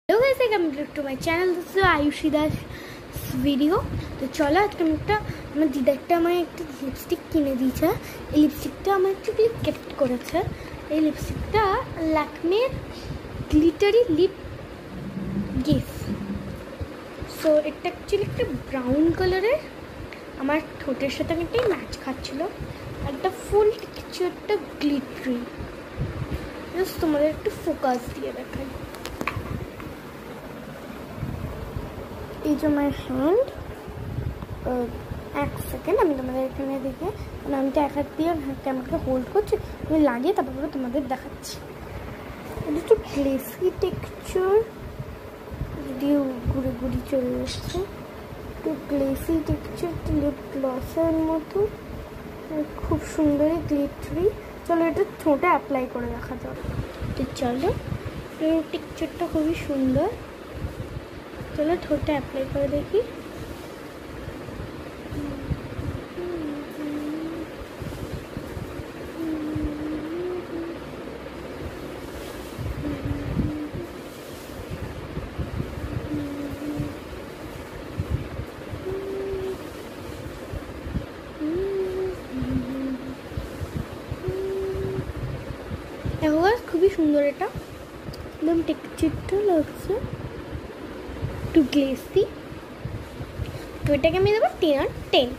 Hello guys, welcome back to my channel. This is Ayushi Das video. তো চলো আজকে আমি আমার দিদা আমায় একটা লিপস্টিক কিনে দিয়েছে। এই লিপস্টিকটা আমার একটু গিফট করেছে। এই লিপস্টিকটা ল্যাকমের গ্লিটারি লিপ গিফট। সো এটা অ্যাকচুয়ালি একটা ব্রাউন কালারের, আমার ঠোঁটের সাথে অনেকটাই ম্যাচ খাচ্ছিল। একটা ফুল টেক্সচারটা গ্লিটারি। জাস্ট তোমাদের একটু ফোকাস দিয়ে দেখাই। এই যে আমার হ্যান্ড, এক সেকেন্ড আমি তোমাদের এখানে দেখে, আমি তো এক হাত দিয়ে ক্যামেরাকে হোল্ড করছি, আমি লাগিয়ে তারপরে তোমাদের দেখাচ্ছি। এটা একটু গ্লেসি টেক্সচার, যদিও ঘুরে ঘুরে চলে যাচ্ছে। একটু গ্লেসি টেক্সচার, একটু লিপ গ্লসের মতো, খুব সুন্দরই গ্লিটারি। চলো এটা ঠোঁটে অ্যাপ্লাই করে দেখা যাবে। তো চলো, টেক্সচারটা খুবই সুন্দর। চলো ঠোঁটে অ্যাপ্লাই করে দেখি। খুবই সুন্দর, এটা একদম টেক্সচারটা লাগছে একটু গ্লেসি। তো এটাকে আমি দেবো 10/10।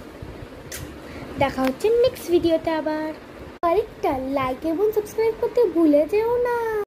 দেখা হচ্ছে নেক্সট ভিডিওতে আবার। আরেকটা লাইক এবং সাবস্ক্রাইব করতে ভুলে যেও না।